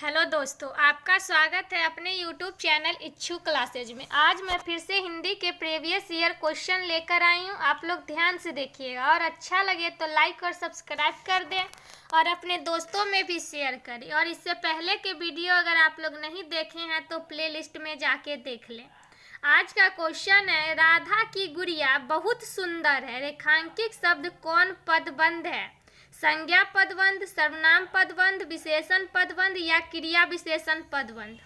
Hello दोस्तों, आपका स्वागत है अपने YouTube चैनल इच्छुक क्लासेज में। आज मैं फिर से हिंदी के प्रीवियस ईयर क्वेश्चन लेकर आई हूँ। आप लोग ध्यान से देखिएगा और अच्छा लगे तो लाइक और सब्सक्राइब कर दें और अपने दोस्तों में भी शेयर करें। और इससे पहले के वीडियो अगर आप लोग नहीं देखे हैं तो प्लेलिस्ट में जाके देख लें। आज का क्वेश्चन है, राधा की गुड़िया बहुत सुंदर है, रेखांकित शब्द कौन पदबंध है? संज्ञा पदबंध, सर्वनाम पदबंध, विशेषण पदबंध या क्रिया विशेषण पदबंध?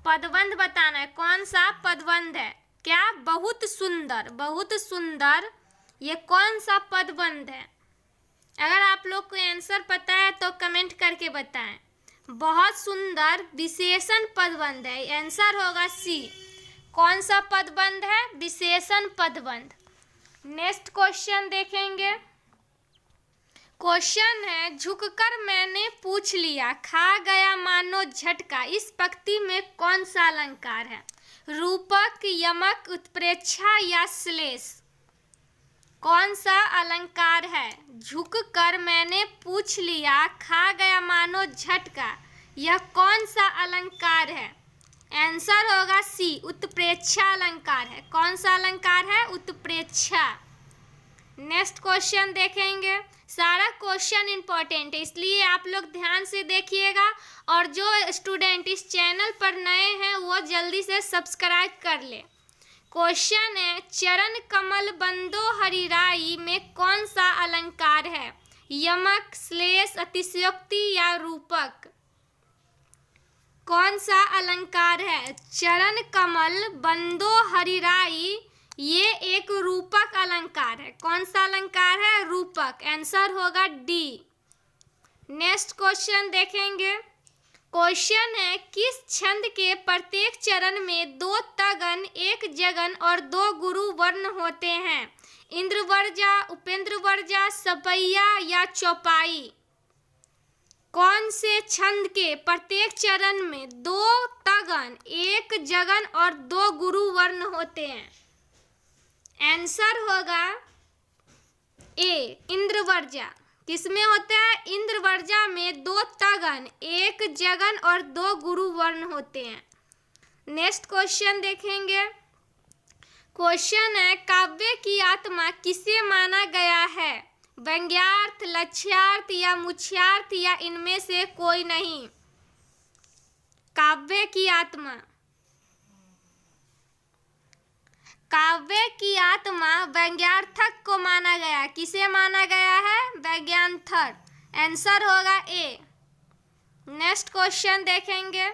पदबंध बताना है, कौन सा पदबंध है? क्या? बहुत सुंदर, बहुत सुंदर, ये कौन सा पदबंध है? अगर आप लोग को आंसर पता है तो कमेंट करके बताएं। बहुत सुंदर विशेषण पदबंध है, आंसर होगा सी। कौन सा पदबंध है? विशेषण पदबंध। नेक्स्ट क्वेश्चन देखेंगे। क्वेश्चन है, झुककर मैंने पूछ लिया, खा गया मानो झटका, इस पंक्ति में कौन सा अलंकार है? रूपक, यमक, उत्प्रेक्षा या श्लेष? कौन सा अलंकार है? झुककर मैंने पूछ लिया, खा गया मानो झटका, यह कौन सा अलंकार है? आंसर होगा सी, उत्प्रेक्षा अलंकार है। कौन सा अलंकार है? उत्प्रेक्षा। नेक्स्ट क्वेश्चन देखेंगे। सारा क्वेश्चन इंपॉर्टेंट है, इसलिए आप लोग ध्यान से देखिएगा। और जो स्टूडेंट इस चैनल पर नए हैं वो जल्दी से सब्सक्राइब कर ले। क्वेश्चन है, चरण कमल बंदो हरिराई में कौन सा अलंकार है? यमक, श्लेष, अतिशयोक्ति या रूपक? कौन सा अलंकार है? चरण कमल बंदो हरिराई, ये एक रूपक अलंकार है। कौन सा अलंकार है? रूपक। आंसर होगा डी। नेक्स्ट क्वेश्चन देखेंगे। क्वेश्चन है, किस छंद के प्रत्येक चरण में दो तगन, एक जगन और दो गुरु वर्ण होते हैं? इंद्रवर्जा, उपेंद्रवर्जा, सपैया या चौपाई? कौन से छंद के प्रत्येक चरण में दो तगन, एक जगन और दो गुरु वर्ण होते हैं? आंसर होगा ए, इंद्रवर्जा। किसमें होता है? इंद्रवर्जा में दो तगन, एक जगन और दो गुरु वर्ण होते हैं। नेक्स्ट क्वेश्चन देखेंगे। क्वेश्चन है, काव्य की आत्मा किसे माना गया है? व्यंग्यार्थ, लक्ष्यार्थ या मुख्यार्थ या इनमें से कोई नहीं? काव्य की आत्मा, काव्य की आत्मा व्यंग्यार्थक को माना गया। किसे माना गया है? व्यंग्यार्थक। आंसर होगा ए। नेक्स्ट क्वेश्चन देखेंगे।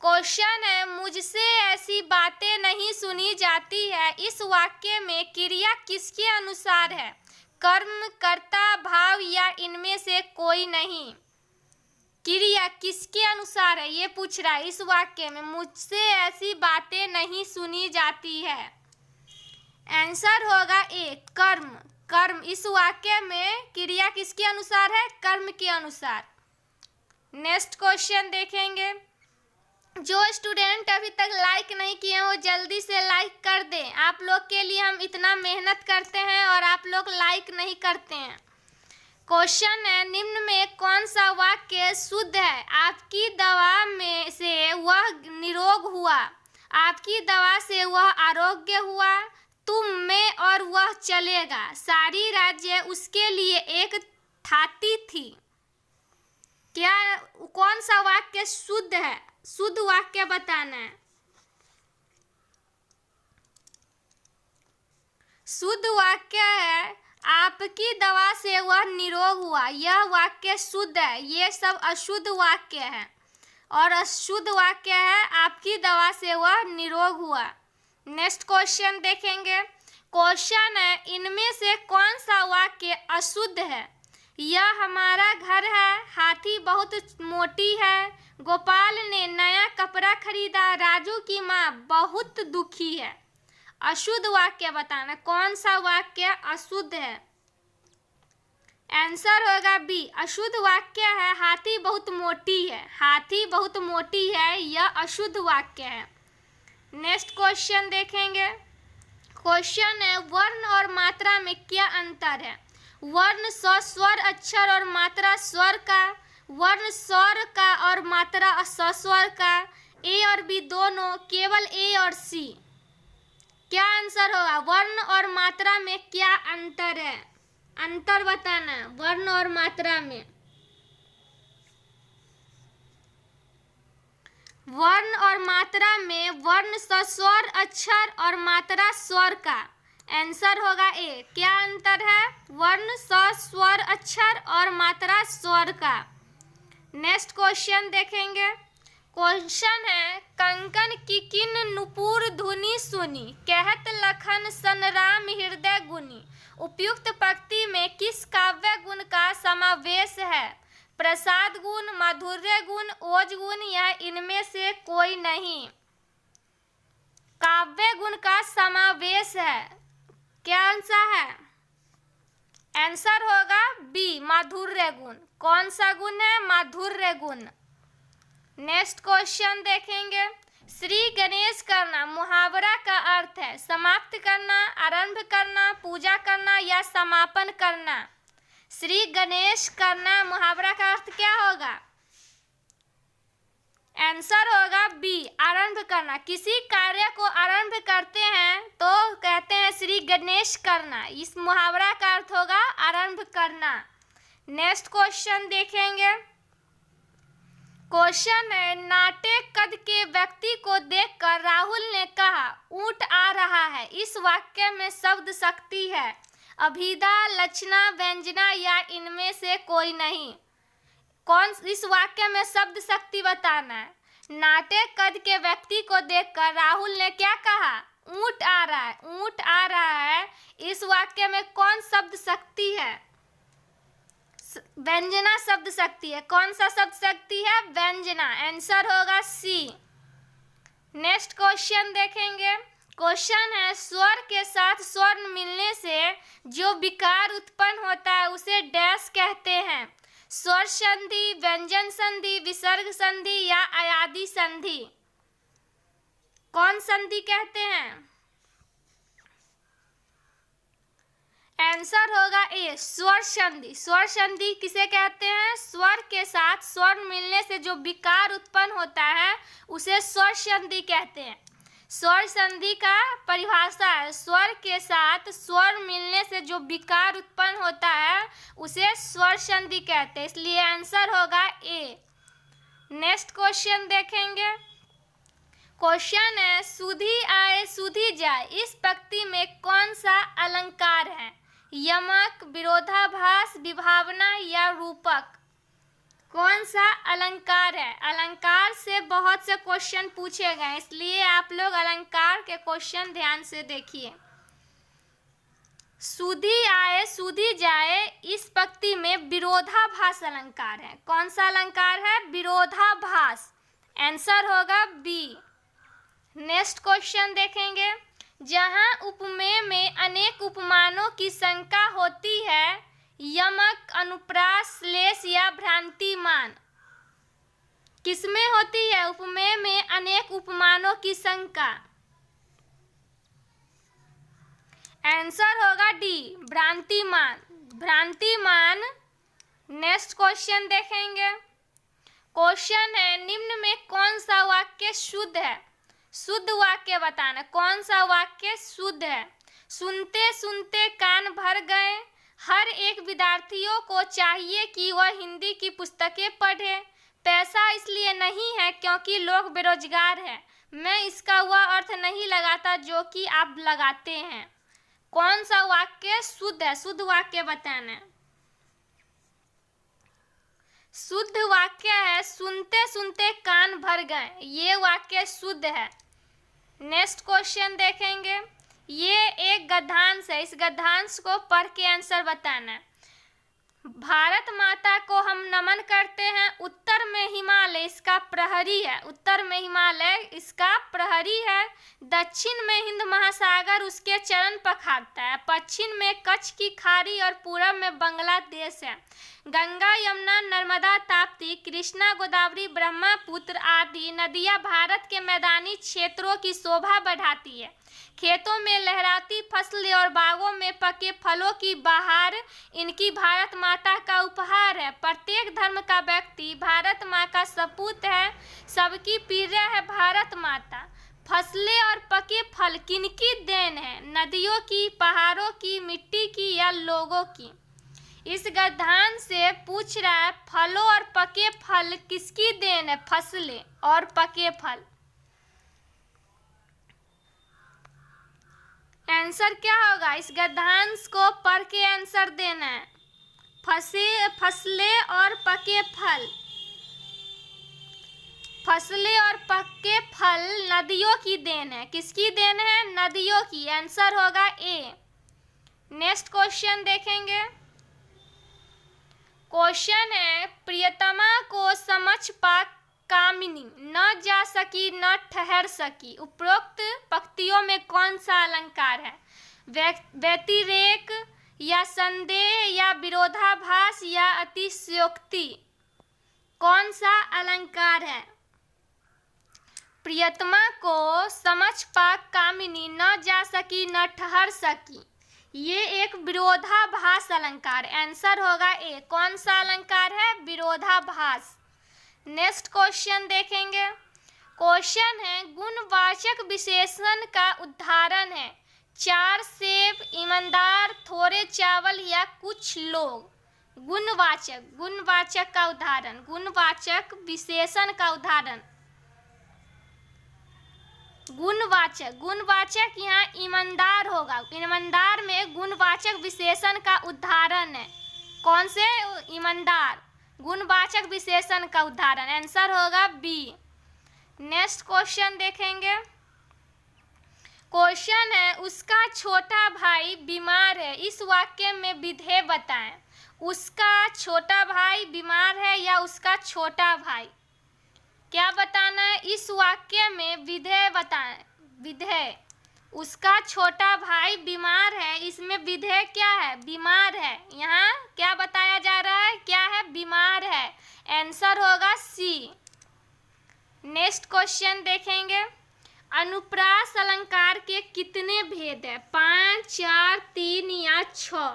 क्वेश्चन है, मुझसे ऐसी बातें नहीं सुनी जाती है, इस वाक्य में क्रिया किसके अनुसार है? कर्म, कर्ता, भाव या इनमें से कोई नहीं? क्रिया किसके अनुसार है ये पूछ रहा है। इस वाक्य में मुझसे ऐसी बातें नहीं सुनी जाती है, आंसर होगा ए, कर्म। कर्म। इस वाक्य में क्रिया किसके अनुसार है? कर्म के अनुसार। नेक्स्ट क्वेश्चन देखेंगे। जो स्टूडेंट अभी तक लाइक नहीं किए हैं वो जल्दी से लाइक कर दें। आप लोग के लिए हम इतना मेहनत करते हैं और आप लोग लाइक नहीं करते हैं। क्वेश्चन है, निम्न में कौन सा वाक्य शुद्ध है? आपकी दवा में से वह निरोग हुआ, आपकी दवा से वह आरोग्य हुआ, तुम में और वह चलेगा, सारी राज्य उसके लिए एक थाती थी। क्या? कौन सा वाक्य शुद्ध है? शुद्ध वाक्य बताना है। शुद्ध वाक्य है, आपकी दवा से वह निरोग हुआ, यह वाक्य शुद्ध है। ये सब अशुद्ध वाक्य है और अशुद्ध वाक्य है, आपकी दवा से वह निरोग हुआ। नेक्स्ट क्वेश्चन देखेंगे। क्वेश्चन है, इनमें से कौन सा वाक्य अशुद्ध है? यह हमारा घर है, हाथी बहुत मोटी है, गोपाल ने नया कपड़ा खरीदा, राजू की माँ बहुत दुखी है। अशुद्ध वाक्य बताना, कौन सा वाक्य अशुद्ध है? आंसर होगा बी, अशुद्ध वाक्य है हाथी बहुत मोटी है। हाथी बहुत मोटी है, यह अशुद्ध वाक्य है। नेक्स्ट क्वेश्चन देखेंगे। क्वेश्चन है, वर्ण और मात्रा में क्या अंतर है? वर्ण स्वर अक्षर और मात्रा स्वर का, वर्ण स्वर का और मात्रा सस्वर का, ए और बी दोनों, केवल ए और सी। क्या आंसर होगा? वर्ण और मात्रा में क्या अंतर है? अंतर बताना वर्ण और मात्रा में। वर्ण और मात्रा में वर्ण सस्वर अक्षर और मात्रा स्वर का। आंसर होगा ए। क्या अंतर है? वर्ण सस्वर अक्षर और मात्रा स्वर का। नेक्स्ट क्वेश्चन देखेंगे। क्वेश्चन है, कंकन की किन नुपुर धुनि सुनी, कहत लखन सन राम हृदय गुनी। उपयुक्त पंक्ति में किस काव्य गुण का समावेश है? प्रसाद गुण, माधुर्य गुण, ओज गुण या इनमें से कोई नहीं। काव्य गुण का समावेश है। क्या आंसर है? आंसर होगा बी, माधुर्य गुण। कौन सा गुण है? माधुर्य गुण। नेक्स्ट क्वेश्चन देखेंगे। श्री गणेश करना मुहावरा का अर्थ है समाप्त करना, आरंभ करना, पूजा करना या समापन करना। श्री गणेश करना मुहावरा का अर्थ क्या होगा? आंसर होगा बी, आरंभ करना। किसी कार्य को आरंभ करते हैं तो कहते हैं श्री गणेश करना। इस मुहावरा का अर्थ होगा आरंभ करना। नेक्स्ट क्वेश्चन देखेंगे। क्वेश्चन है, नाटे कद के व्यक्ति को देखकर राहुल ने कहा ऊंट आ रहा है। इस वाक्य में शब्द शक्ति है। अभिधा, लक्षणा, व्यंजना या इनमें से कोई नहीं। कौन इस वाक्य में शब्द शक्ति बताना है। नाटे कद के व्यक्ति को देखकर राहुल ने क्या कहा? ऊंट आ रहा है। ऊंट आ रहा है, इस वाक्य में कौन शब्द शक्ति है? व्यंजना शब्द शक्ति है। कौन सा शब्द शक्ति है? व्यंजना। आंसर होगा सी। नेक्स्ट क्वेश्चन देखेंगे। क्वेश्चन है, स्वर के साथ स्वर मिलने से जो विकार उत्पन्न होता है उसे डैश कहते हैं। स्वर संधि, व्यंजन संधि, विसर्ग संधि या अयादि संधि। कौन संधि कहते हैं? आंसर होगा ए, स्वर संधि। स्वर संधि किसे कहते हैं? स्वर के साथ स्वर मिलने से जो विकार उत्पन्न होता है उसे स्वर संधि कहते हैं। स्वर संधि का परिभाषा है, स्वर के साथ स्वर मिलने से जो विकार उत्पन्न होता है उसे स्वर संधि कहते हैं। इसलिए आंसर होगा ए। नेक्स्ट क्वेश्चन देखेंगे। क्वेश्चन है, सुधी आए सुधी जाए। इस पंक्ति में कौन सा अलंकार है? यमक, विरोधाभास, विभावना या रूपक। कौन सा अलंकार है? अलंकार से बहुत से क्वेश्चन पूछे गए, इसलिए आप लोग अलंकार के क्वेश्चन ध्यान से देखिए। सुधी आए सुधी जाए, इस पंक्ति में विरोधाभास अलंकार है। कौन सा अलंकार है? विरोधाभास। आंसर होगा बी। नेक्स्ट क्वेश्चन देखेंगे। जहां उपमेय में अनेक उपमानों की शंका होती है, यमक, अनुप्रास, श्लेष या भ्रांतिमान। किसमें होती है उपमेय में अनेक उपमानों की शंका? आंसर होगा डी, भ्रांतिमान। भ्रांतिमान। नेक्स्ट क्वेश्चन देखेंगे। क्वेश्चन है, निम्न में कौन सा वाक्य शुद्ध है? शुद्ध वाक्य बताना। कौन सा वाक्य शुद्ध है? सुनते सुनते कान भर गए। हर एक विद्यार्थियों को चाहिए कि वह हिंदी की पुस्तकें पढ़े। पैसा इसलिए नहीं है क्योंकि लोग बेरोजगार हैं। मैं इसका वह अर्थ नहीं लगाता जो कि आप लगाते हैं। कौन सा वाक्य शुद्ध है? शुद्ध वाक्य बताना। शुद्ध वाक्य है, सुनते सुनते कान भर गए। ये वाक्य शुद्ध है। नेक्स्ट क्वेश्चन देखेंगे। ये एक गद्यांश है, इस गद्यांश को पढ़ के आंसर बताना। भारत माता को हम नमन करते हैं। उत्तर में हिमालय इसका प्रहरी है। उत्तर में हिमालय इसका प्रहरी है। दक्षिण में हिंद महासागर उसके चरण पखारता है। पश्चिम में कच्छ की खाड़ी और पूरब में बांग्लादेश है। गंगा, यमुना, नर्मदा, ताप्ती, कृष्णा, गोदावरी, ब्रह्मपुत्र आदि नदियां भारत के मैदानी क्षेत्रों की शोभा बढ़ाती है। खेतों में लहराती फसलें और बागों में पके फलों की बहार इनकी भारत माता का उपहार है। प्रत्येक धर्म का व्यक्ति भारत माँ का सपूत है, सबकी प्रिय है भारत माता। फसलें और पके फल किनकी देन है? नदियों की, पहाड़ों की, मिट्टी की या लोगों की? इस गद्यान से पूछ रहा है फलों और पके फल किसकी देन है? फसलें और पके फल। आंसर क्या होगा? इस गद्यांश को पढ़ के आंसर देना है। फसलें और पके फल, फसलें और पके फल नदियों की देन है। किसकी देन है? नदियों की। आंसर होगा ए। नेक्स्ट क्वेश्चन देखेंगे। क्वेश्चन है प्रियतमा को समझ पा कामिनी न जा सकी न ठहर सकी, उपरोक्त पंक्तियों में कौन सा अलंकार है? व्यतिरेक या संदेह या विरोधाभास या अतिशयोक्ति? कौन सा अलंकार है? प्रियतमा को समझ पा कामिनी न जा सकी न ठहर सकी, ये एक विरोधाभास अलंकार। आंसर होगा ए। कौन सा अलंकार है? विरोधाभास। नेक्स्ट क्वेश्चन देखेंगे। क्वेश्चन है गुणवाचक विशेषण का उदाहरण है 4 सेब, ईमानदार, थोड़े चावल या कुछ लोग। गुणवाचक का उदाहरण, गुणवाचक विशेषण का उदाहरण। गुणवाचक यहाँ ईमानदार होगा। ईमानदार में गुणवाचक विशेषण का उदाहरण है। कौन से? ईमानदार। गुणवाचक विशेषण का उदाहरण। आंसर होगा बी। नेक्स्ट क्वेश्चन देखेंगे। क्वेश्चन है उसका छोटा भाई बीमार है, इस वाक्य में विधेय बताएं। उसका छोटा भाई बीमार है या उसका छोटा भाई? क्या बताना है? इस वाक्य में विधेय बताएं। विधेय, उसका छोटा भाई बीमार है, इसमें विधेय क्या है? बीमार है। यहाँ क्या बताया जा रहा है? क्या है? बीमार है। आंसर होगा सी। नेक्स्ट क्वेश्चन देखेंगे। अनुप्रास अलंकार के कितने भेद हैं? 5, 4, 3 या 6?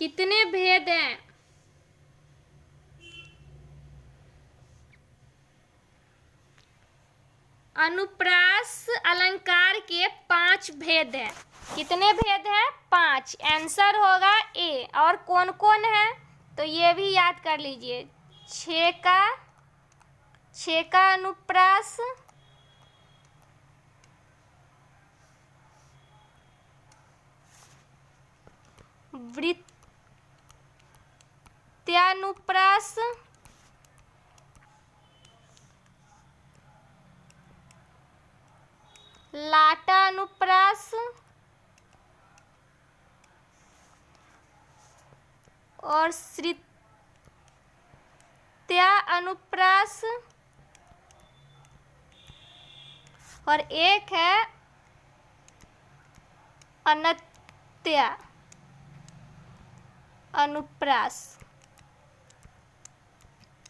कितने भेद हैं? अनुप्रास अलंकार के 5 भेद हैं। कितने भेद हैं? 5। आंसर होगा ए। और कौन कौन है? तो ये भी याद कर लीजिए। 6 का अनुप्रास, वृत्यानुप्रास, लाटानुप्रास और श्रित्यानुप्रास, और एक है अनत्या अनुप्रास।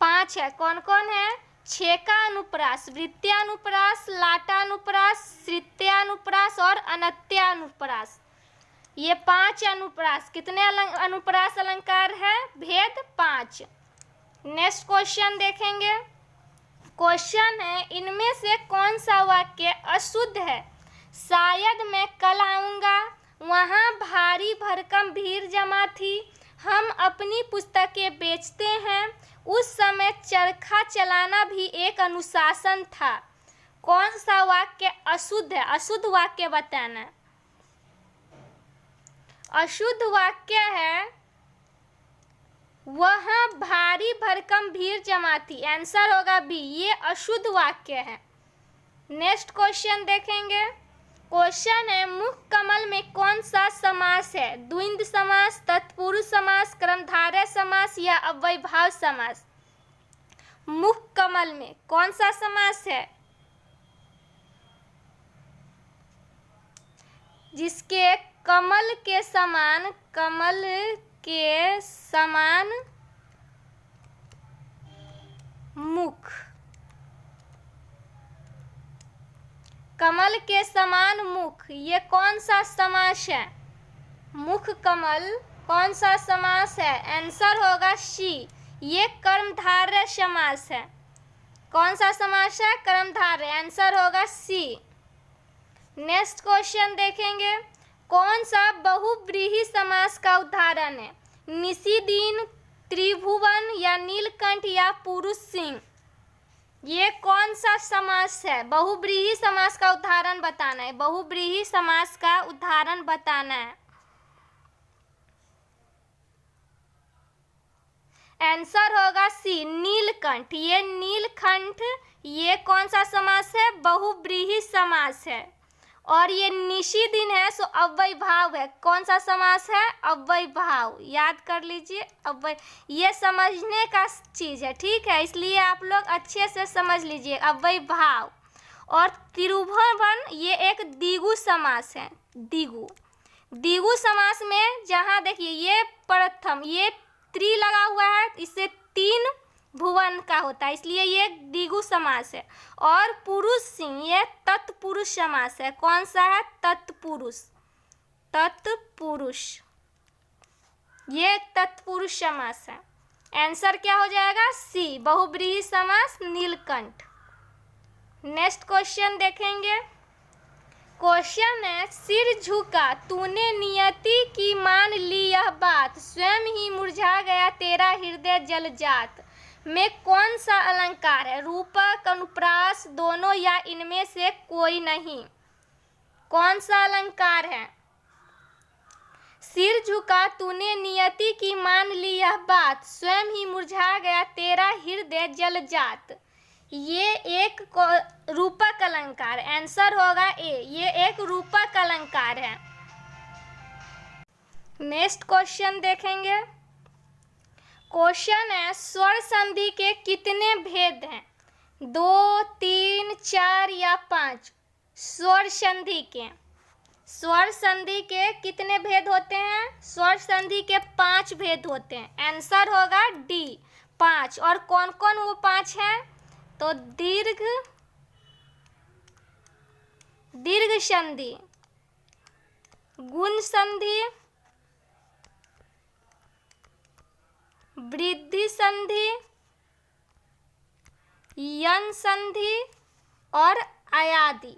5 है। कौन कौन है? 6 का अनुप्रास, वृत्यानुप्रास, लाटानुप्रास, श्रित्यानुप्रास और अनत्यानुप्रास। ये 5 अनुप्रास। कितने अनुप्रास अलंकार है? भेद 5। नेक्स्ट क्वेश्चन देखेंगे। क्वेश्चन है इनमें से कौन सा वाक्य अशुद्ध है? शायद मैं कल आऊँगा, वहाँ भारी भरकम भीड़ जमा थी, हम अपनी पुस्तकें बेचते हैं, उस समय चरखा चलाना भी एक अनुशासन था। कौन सा वाक्य अशुद्ध है? अशुद्ध वाक्य बताना। अशुद्ध वाक्य है वहाँ भारी भरकम भीड़ जमा थी। आंसर होगा बी। ये अशुद्ध वाक्य है। नेक्स्ट क्वेश्चन देखेंगे। क्वेश्चन है मुख कमल में कौन सा समास है? द्वंद्व समास, तत्पुरुष समास, कर्मधारय समास या अव्ययभाव समास? मुख कमल में कौन सा समास है? जिसके कमल के समान कमल के समान मुख, ये कौन सा समास है? मुख कमल कौन सा समास है? आंसर होगा सी, ये कर्मधारय समास है। कौन सा समास है? कर्मधारय। आंसर होगा सी। नेक्स्ट क्वेश्चन देखेंगे, कौन सा बहुव्रीहि समास का उदाहरण है? निशिदिन, त्रिभुवन या नीलकंठ या पुरुष सिंह, ये कौन सा समास है? बहुव्रीहि समास का उदाहरण बताना है। बहुव्रीहि समास का उदाहरण बताना है। आंसर होगा सी, नीलकंठ। ये नीलकंठ ये कौन सा समास है? बहुव्रीहि समास है। और ये निशिदिन है सो अव्ययभाव है। कौन सा समास है? अव्ययभाव। याद कर लीजिए, अव्यय, ये समझने का चीज है, ठीक है, इसलिए आप लोग अच्छे से समझ लीजिए अव्ययभाव। और त्रिभुवन ये एक द्विगु समास है। द्विगु समास में जहाँ देखिए ये प्रथम ये त्रि लगा हुआ है, इससे तीन भुवन का होता है, इसलिए ये द्विगु समास है। और पुरुष सिंह ये तत्पुरुष समास है। कौन सा है? तत्पुरुष। तत्पुरुष ये तत्पुरुष समास है। आंसर क्या हो जाएगा? सी, बहुव्रीहि समास नीलकंठ। नेक्स्ट क्वेश्चन देखेंगे, क्वेश्चन है, सिर झुका तूने नियति की मान ली यह बात, स्वयं ही मुरझा गया तेरा हृदय जल जात, में कौन सा अलंकार है? रूपक, अनुप्रास, दोनों या इनमें से कोई नहीं। कौन सा अलंकार है? सिर झुका तूने नियति की मान ली यह बात, स्वयं ही मुरझा गया तेरा हृदय जल जात, ये एक रूपक अलंकार। आंसर होगा ए, ये एक रूपक अलंकार है। नेक्स्ट क्वेश्चन देखेंगे, क्वेश्चन है, स्वर संधि के कितने भेद हैं? 2, 3, 4 या 5? स्वर संधि के कितने भेद होते हैं? स्वर संधि के 5 भेद होते हैं। आंसर होगा डी, 5। और कौन कौन वो 5 हैं? तो दीर्घ संधि, गुण संधि, वृद्धि संधि, यन संधि और अयादि।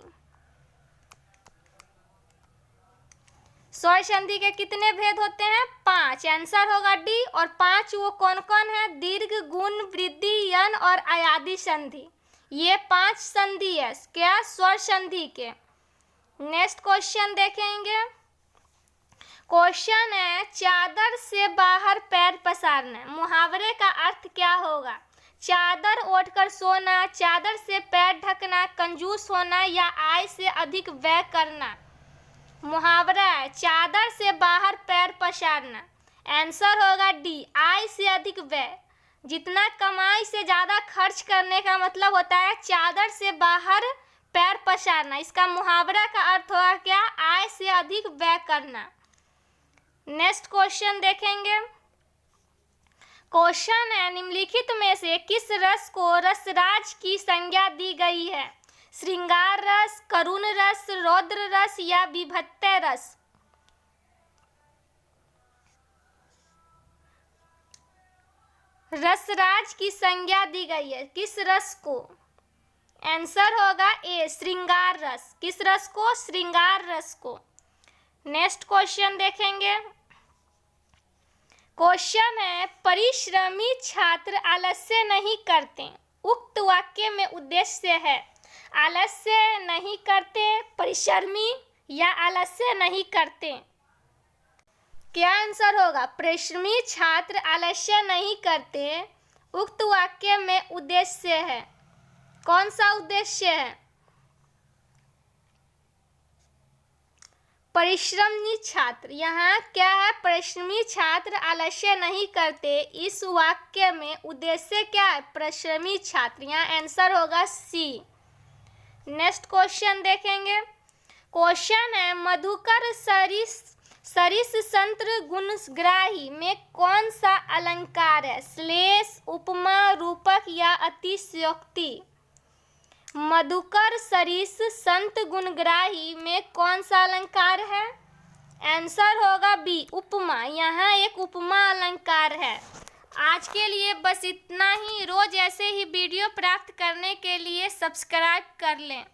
स्वर संधि के कितने भेद होते हैं? 5। आंसर होगा डी। और 5 वो कौन कौन है? दीर्घ, गुण, वृद्धि, यन और अयादि संधि। ये 5 संधि है क्या? स्वर संधि के। नेक्स्ट क्वेश्चन देखेंगे, क्वेश्चन है, चादर से बाहर पैर पसारना, मुहावरे का अर्थ क्या होगा? चादर ओढ़कर सोना, चादर से पैर ढकना, कंजूस होना या आय से अधिक व्यय करना। मुहावरा है चादर से बाहर पैर पसारना। आंसर होगा डी, आय से अधिक व्यय। जितना कमाई से ज़्यादा खर्च करने का मतलब होता है चादर से बाहर पैर पसारना। इसका मुहावरा का अर्थ होगा क्या? आय से अधिक व्यय करना। नेक्स्ट क्वेश्चन देखेंगे, क्वेश्चन है, निम्नलिखित में से किस रस को रसराज की संज्ञा दी गई है? श्रृंगार रस, करुण रस, रौद्र रस या विभत्य रस? रसराज की संज्ञा दी गई है किस रस को? आंसर होगा ए, श्रृंगार रस। किस रस को? श्रृंगार रस को। नेक्स्ट क्वेश्चन देखेंगे, क्वेश्चन है, परिश्रमी छात्र आलस्य नहीं करते, उक्त वाक्य में उद्देश्य है? आलस्य नहीं करते, परिश्रमी या आलस्य नहीं करते? क्या आंसर होगा? परिश्रमी छात्र आलस्य नहीं करते, उक्त वाक्य में उद्देश्य है। कौन सा उद्देश्य है? परिश्रमी छात्र। यहाँ क्या है? परिश्रमी छात्र आलस्य नहीं करते, इस वाक्य में उद्देश्य क्या है? परिश्रमी छात्र। यहाँ आंसर होगा सी। नेक्स्ट क्वेश्चन देखेंगे, क्वेश्चन है, मधुकर सरिस संत्र गुणग्राही में कौन सा अलंकार है? श्लेष, उपमा, रूपक या अतिशयोक्ति? मधुकर सरिस संत गुणग्राही में कौन सा अलंकार है? आंसर होगा बी, उपमा। यहाँ एक उपमा अलंकार है। आज के लिए बस इतना ही। रोज ऐसे ही वीडियो प्राप्त करने के लिए सब्सक्राइब कर लें।